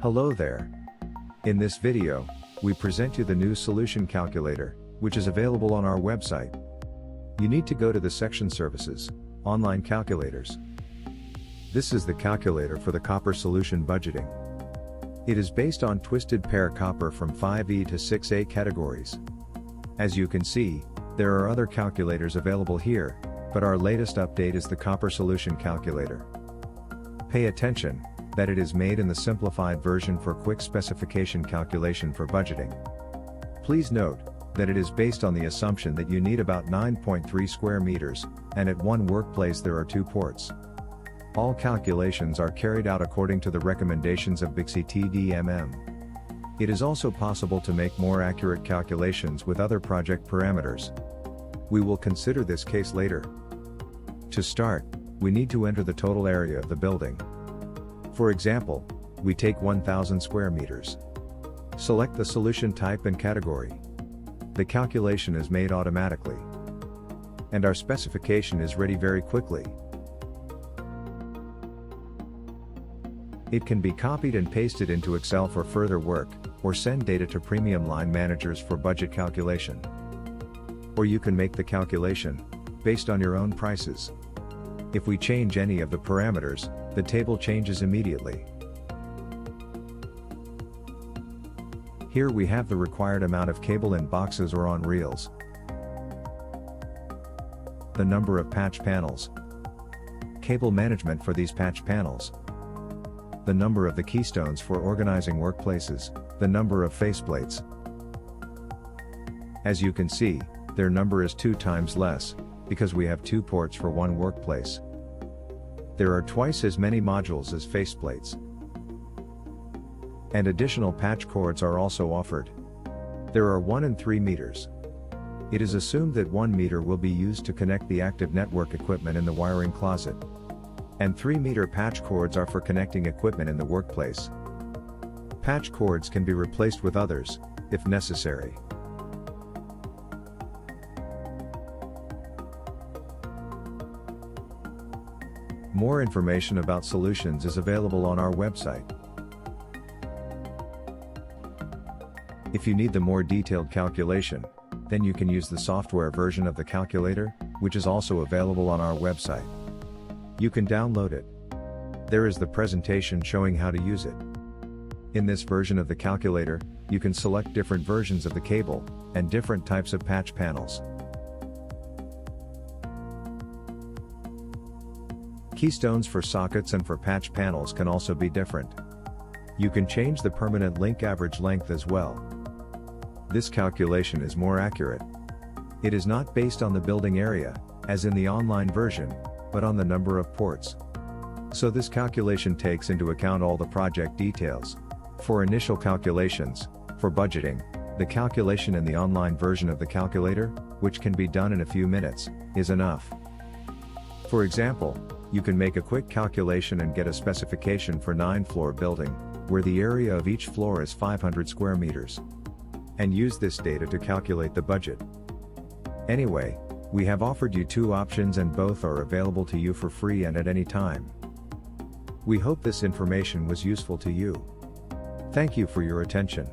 Hello there. In this video, we present you the new solution calculator, which is available on our website. You need to go to the section Services, Online Calculators. This is the calculator for the copper solution budgeting. It is based on twisted pair copper from 5E to 6A categories. As you can see, there are other calculators available here, but our latest update is the copper solution calculator. Pay attention, that it is made in the simplified version for quick specification calculation for budgeting. Please note, that it is based on the assumption that you need about 9.3 square meters, and at one workplace there are 2 ports. All calculations are carried out according to the recommendations of BICSI TDMM. It is also possible to make more accurate calculations with other project parameters. We will consider this case later. To start, we need to enter the total area of the building. For example, we take 1000 square meters. Select the solution type and category. The calculation is made automatically. And our specification is ready very quickly. It can be copied and pasted into Excel for further work, or send data to premium line managers for budget calculation. Or you can make the calculation, based on your own prices. If we change any of the parameters, the table changes immediately. Here we have the required amount of cable in boxes or on reels, the number of patch panels, cable management for these patch panels, the number of the keystones for organizing workplaces, the number of faceplates. As you can see, their number is 2 times less, because we have 2 ports for one workplace. There are twice as many modules as faceplates. And additional patch cords are also offered. There are 1 and 3 meters. It is assumed that 1 meter will be used to connect the active network equipment in the wiring closet. And 3 meter patch cords are for connecting equipment in the workplace. Patch cords can be replaced with others, if necessary. More information about solutions is available on our website. If you need the more detailed calculation, then you can use the software version of the calculator, which is also available on our website. You can download it. There is the presentation showing how to use it. In this version of the calculator, you can select different versions of the cable, and different types of patch panels. Keystones for sockets and for patch panels can also be different. You can change the permanent link average length as well. This calculation is more accurate. It is not based on the building area, as in the online version, but on the number of ports. So this calculation takes into account all the project details. For initial calculations, for budgeting, the calculation in the online version of the calculator, which can be done in a few minutes, is enough. For example, you can make a quick calculation and get a specification for 9-floor building, where the area of each floor is 500 square meters. And use this data to calculate the budget. Anyway, we have offered you 2 options and both are available to you for free and at any time. We hope this information was useful to you. Thank you for your attention.